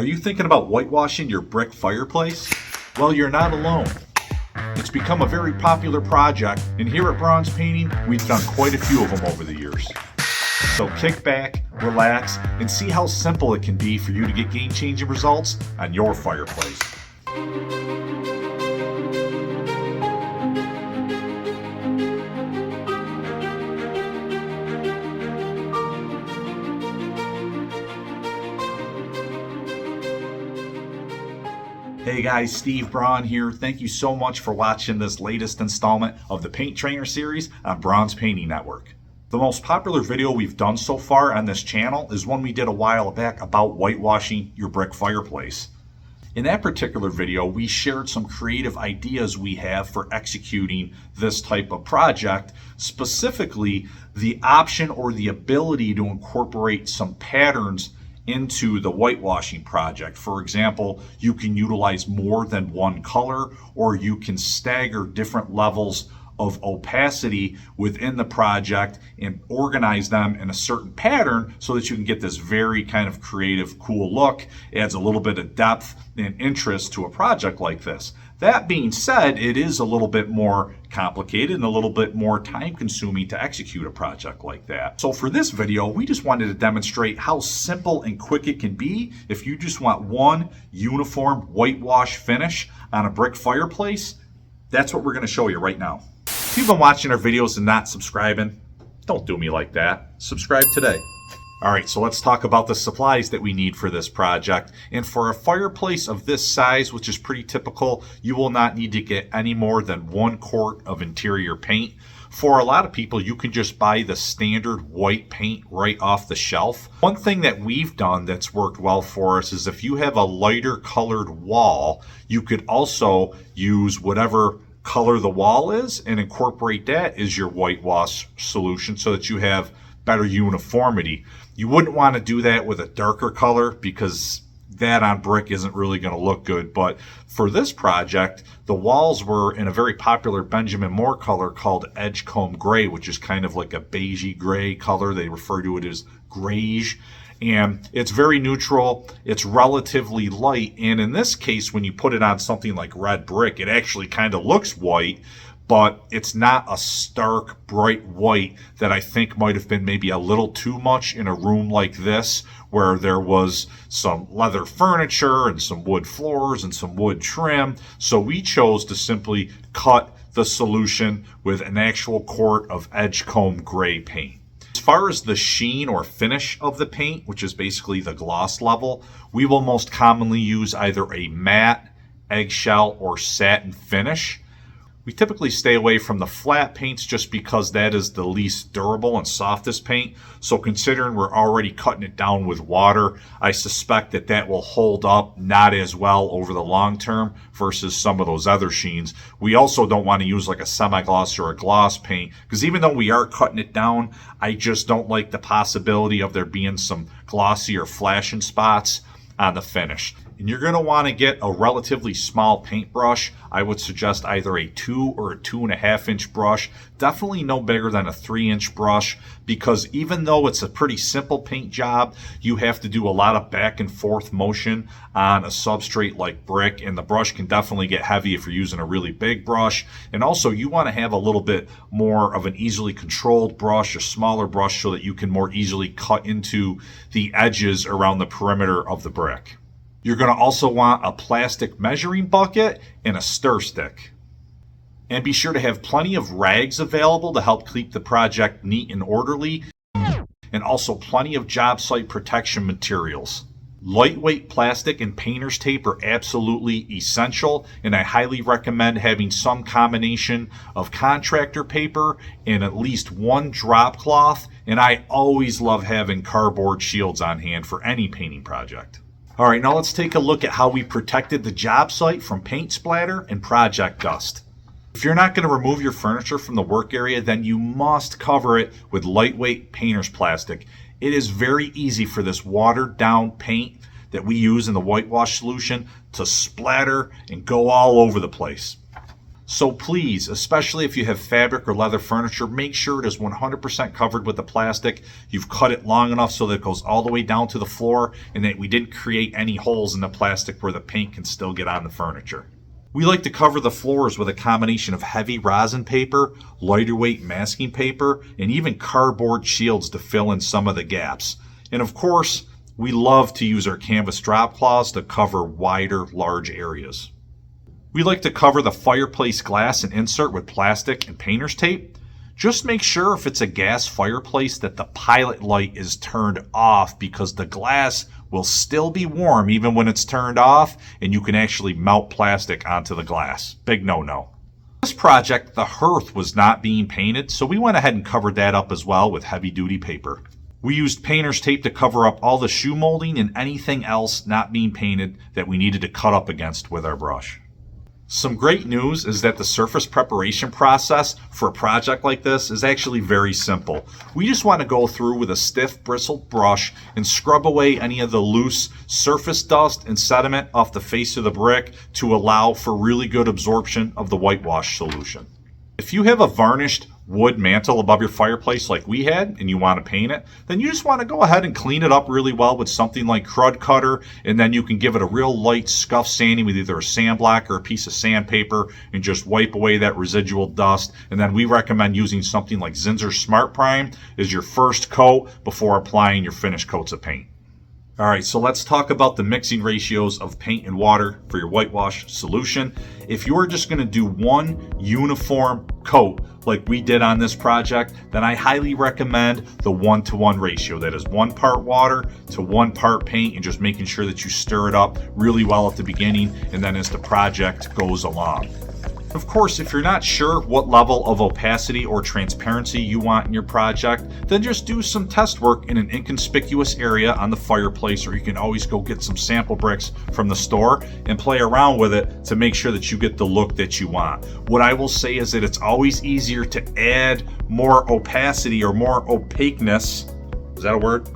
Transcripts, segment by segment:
Are you thinking about whitewashing your brick fireplace? Well, you're not alone. It's become a very popular project, and here at Braun's Painting, we've done quite a few of them over the years. So kick back, relax, and see how simple it can be for you to get game-changing results on your fireplace. Hey guys, Steve Braun here. Thank you so much for watching this latest installment of the Paint Trainer series on Braun's Painting Network. The most popular video we've done so far on this channel is one we did a while back about whitewashing your brick fireplace. In that particular video, we shared some creative ideas we have for executing this type of project, specifically the option or the ability to incorporate some patterns into the whitewashing project. For example, you can utilize more than one color, or you can stagger different levels of opacity within the project and organize them in a certain pattern so that you can get this very kind of creative, cool look. It adds a little bit of depth and interest to a project like this. That being said, it is a little bit more complicated and a little bit more time consuming to execute a project like that. So for this video, we just wanted to demonstrate how simple and quick it can be if you just want one uniform whitewash finish on a brick fireplace. That's what we're going to show you right now. If you've been watching our videos and not subscribing, don't do me like that. Subscribe today. All right, so let's talk about the supplies that we need for this project. And for a fireplace of this size, which is pretty typical, you will not need to get any more than 1 quart of interior paint. For a lot of people, you can just buy the standard white paint right off the shelf. One thing that we've done that's worked well for us is if you have a lighter colored wall, you could also use whatever color the wall is and incorporate that as your whitewash solution so that you have better uniformity. You wouldn't want to do that with a darker color because that on brick isn't really going to look good. But for this project, the walls were in a very popular Benjamin Moore color called Edgecomb Gray, which is kind of like a beigey gray color. They refer to it as grayish. And it's very neutral, it's relatively light, and in this case, when you put it on something like red brick, it actually kind of looks white, but it's not a stark, bright white that I think might have been maybe a little too much in a room like this, where there was some leather furniture and some wood floors and some wood trim. So we chose to simply cut the solution with an actual quart of Edgecomb Gray paint. As far as the sheen or finish of the paint, which is basically the gloss level, we will most commonly use either a matte, eggshell, or satin finish. We typically stay away from the flat paints just because that is the least durable and softest paint. So considering we're already cutting it down with water, I suspect that that will hold up not as well over the long term versus some of those other sheens. We also don't want to use like a semi-gloss or a gloss paint because even though we are cutting it down, I just don't like the possibility of there being some glossy or flashing spots on the finish. And you're going to want to get a relatively small paintbrush. I would suggest either a 2 or a 2.5 inch brush, definitely no bigger than a 3-inch brush, because even though it's a pretty simple paint job, you have to do a lot of back and forth motion on a substrate like brick, and the brush can definitely get heavy if you're using a really big brush. And also you want to have a little bit more of an easily controlled brush, a smaller brush, so that you can more easily cut into the edges around the perimeter of the brick. You're going to also want a plastic measuring bucket and a stir stick. And be sure to have plenty of rags available to help keep the project neat and orderly, and also plenty of job site protection materials. Lightweight plastic and painter's tape are absolutely essential, and I highly recommend having some combination of contractor paper and at least one drop cloth, and I always love having cardboard shields on hand for any painting project. All right, now let's take a look at how we protected the job site from paint splatter and project dust. If you're not going to remove your furniture from the work area, then you must cover it with lightweight painter's plastic. It is very easy for this watered down paint that we use in the whitewash solution to splatter and go all over the place. So please, especially if you have fabric or leather furniture, make sure it is 100% covered with the plastic. You've cut it long enough so that it goes all the way down to the floor and that we didn't create any holes in the plastic where the paint can still get on the furniture. We like to cover the floors with a combination of heavy rosin paper, lighter weight masking paper, and even cardboard shields to fill in some of the gaps. And of course, we love to use our canvas drop cloths to cover wider, large areas. We like to cover the fireplace glass and insert with plastic and painter's tape. Just make sure if it's a gas fireplace that the pilot light is turned off, because the glass will still be warm even when it's turned off, and you can actually melt plastic onto the glass. Big no-no. This project, the hearth was not being painted, so we went ahead and covered that up as well with heavy-duty paper. We used painter's tape to cover up all the shoe molding and anything else not being painted that we needed to cut up against with our brush. Some great news is that the surface preparation process for a project like this is actually very simple. We just want to go through with a stiff bristled brush and scrub away any of the loose surface dust and sediment off the face of the brick to allow for really good absorption of the whitewash solution. If you have a varnished wood mantle above your fireplace like we had and you want to paint it, then you just want to go ahead and clean it up really well with something like Crud Cutter, and then you can give it a real light scuff sanding with either a sandblock or a piece of sandpaper and just wipe away that residual dust. And then we recommend using something like Zinsser Smart Prime as your first coat before applying your finished coats of paint. All right, so let's talk about the mixing ratios of paint and water for your whitewash solution. If you're just going to do one uniform coat like we did on this project, then I highly recommend the 1-to-1 ratio. That is 1 part water to 1 part paint, and just making sure that you stir it up really well at the beginning and then as the project goes along. Of course, if you're not sure what level of opacity or transparency you want in your project, then just do some test work in an inconspicuous area on the fireplace, or you can always go get some sample bricks from the store and play around with it to make sure that you get the look that you want. What I will say is that it's always easier to add more opacity or more opaqueness, is that a word?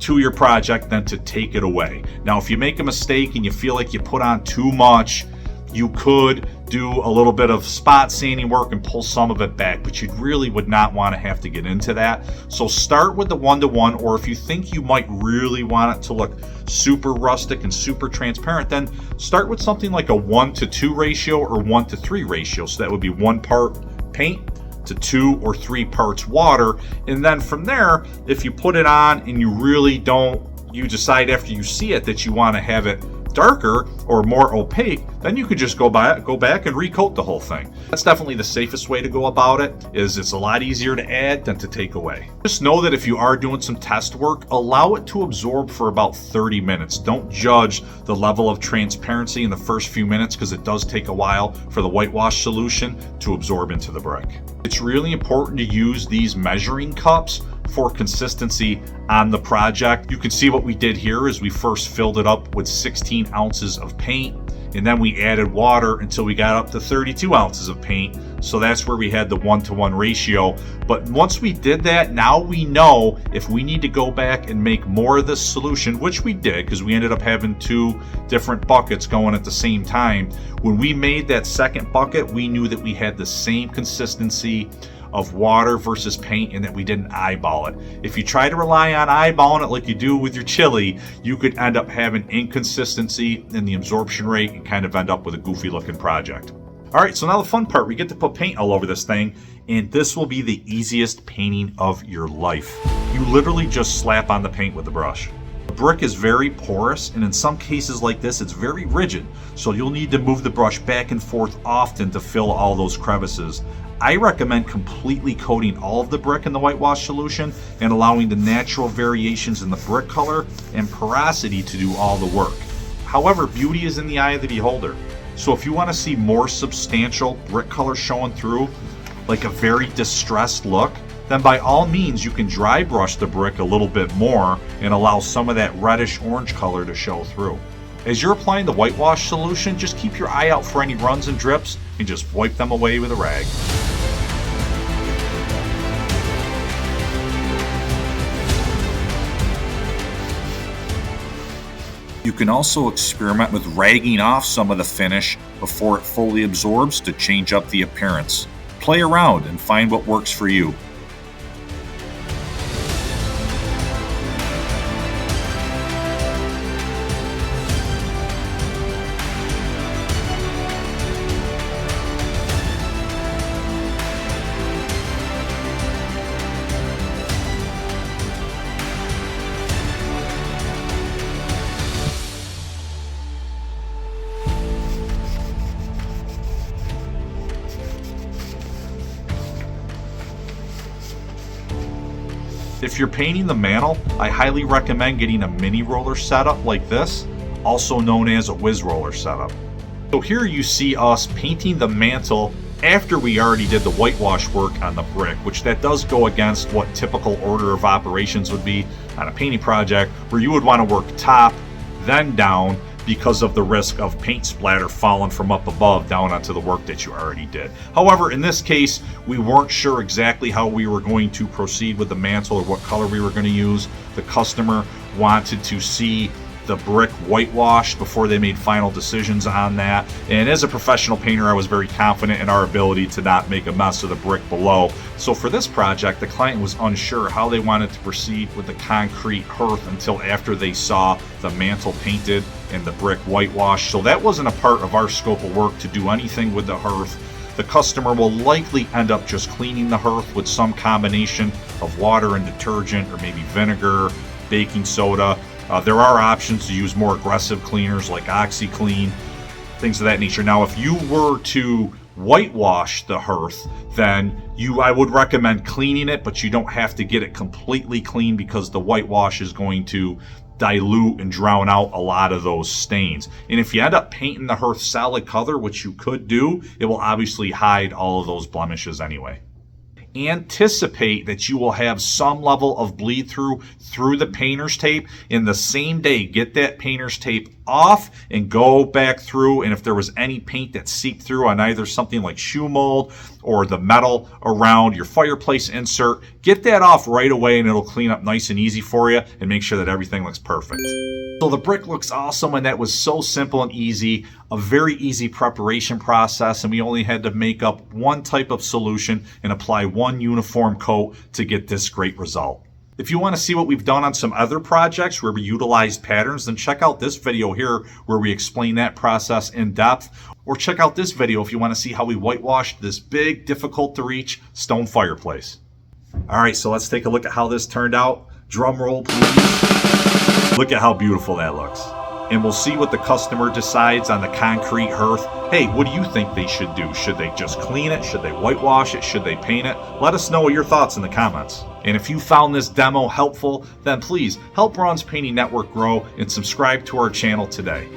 To your project than to take it away. Now, if you make a mistake and you feel like you put on too much, you could do a little bit of spot sanding work and pull some of it back, but you really would not want to have to get into that. So start with the 1-to-1, or if you think you might really want it to look super rustic and super transparent, then start with something like a 1-to-2 ratio or 1-to-3 ratio. So that would be 1 part paint to 2 or 3 parts water. And then from there, if you put it on and you decide after you see it that you want to have it darker or more opaque, then you could just go back and recoat the whole thing. That's definitely the safest way to go about it. It's a lot easier to add than to take away. Just know that if you are doing some test work, allow it to absorb for about 30 minutes. Don't judge the level of transparency in the first few minutes, because it does take a while for the whitewash solution to absorb into the brick. It's really important to use these measuring cups for consistency on the project. You can see what we did here is we first filled it up with 16 ounces of paint, and then we added water until we got up to 32 ounces of paint. So that's where we had the 1-to-1 ratio. But once we did that, now we know if we need to go back and make more of this solution, which we did because we ended up having 2 different buckets going at the same time. When we made that second bucket, we knew that we had the same consistency of water versus paint and that we didn't eyeball it. If you try to rely on eyeballing it like you do with your chili, you could end up having inconsistency in the absorption rate and kind of end up with a goofy looking project. All right, so now the fun part, we get to put paint all over this thing, and this will be the easiest painting of your life. You literally just slap on the paint with the brush. The brick is very porous, and in some cases like this, it's very rigid, so you'll need to move the brush back and forth often to fill all those crevices. I recommend completely coating all of the brick in the whitewash solution and allowing the natural variations in the brick color and porosity to do all the work. However, beauty is in the eye of the beholder. So if you want to see more substantial brick color showing through, like a very distressed look, then by all means you can dry brush the brick a little bit more and allow some of that reddish orange color to show through. As you're applying the whitewash solution, just keep your eye out for any runs and drips and just wipe them away with a rag. You can also experiment with ragging off some of the finish before it fully absorbs to change up the appearance. Play around and find what works for you. If you're painting the mantel, I highly recommend getting a mini roller setup like this, also known as a whiz roller setup. So here you see us painting the mantel after we already did the whitewash work on the brick, which that does go against what typical order of operations would be on a painting project, where you would want to work top, then down, because of the risk of paint splatter falling from up above down onto the work that you already did. However, in this case, we weren't sure exactly how we were going to proceed with the mantel or what color we were going to use. The customer wanted to see the brick whitewashed before they made final decisions on that. And as a professional painter, I was very confident in our ability to not make a mess of the brick below. So for this project, the client was unsure how they wanted to proceed with the concrete hearth until after they saw the mantel painted and the brick whitewashed. So that wasn't a part of our scope of work to do anything with the hearth. The customer will likely end up just cleaning the hearth with some combination of water and detergent, or maybe vinegar, baking soda. There are options to use more aggressive cleaners like OxyClean, things of that nature. Now, if you were to whitewash the hearth, then I would recommend cleaning it, but you don't have to get it completely clean, because the whitewash is going to dilute and drown out a lot of those stains. And if you end up painting the hearth solid color, which you could do, it will obviously hide all of those blemishes anyway. Anticipate that you will have some level of bleed through the painter's tape. In the same day, get that painter's tape off and go back through, and if there was any paint that seeped through on either something like shoe mold or the metal around your fireplace insert, get that off right away and it'll clean up nice and easy for you and make sure that everything looks perfect. So the brick looks awesome, and that was so simple and easy, a very easy preparation process, and we only had to make up one type of solution and apply one uniform coat to get this great result. If you want to see what we've done on some other projects where we utilized patterns, then check out this video here where we explain that process in depth, or check out this video if you want to see how we whitewashed this big, difficult to reach stone fireplace. All right, so let's take a look at how this turned out. Drum roll, please. Look at how beautiful that looks. And we'll see what the customer decides on the concrete hearth. Hey, what do you think they should do? Should they just clean it? Should they whitewash it? Should they paint it? Let us know your thoughts in the comments. And if you found this demo helpful, then please help Braun's Painting Network grow and subscribe to our channel today.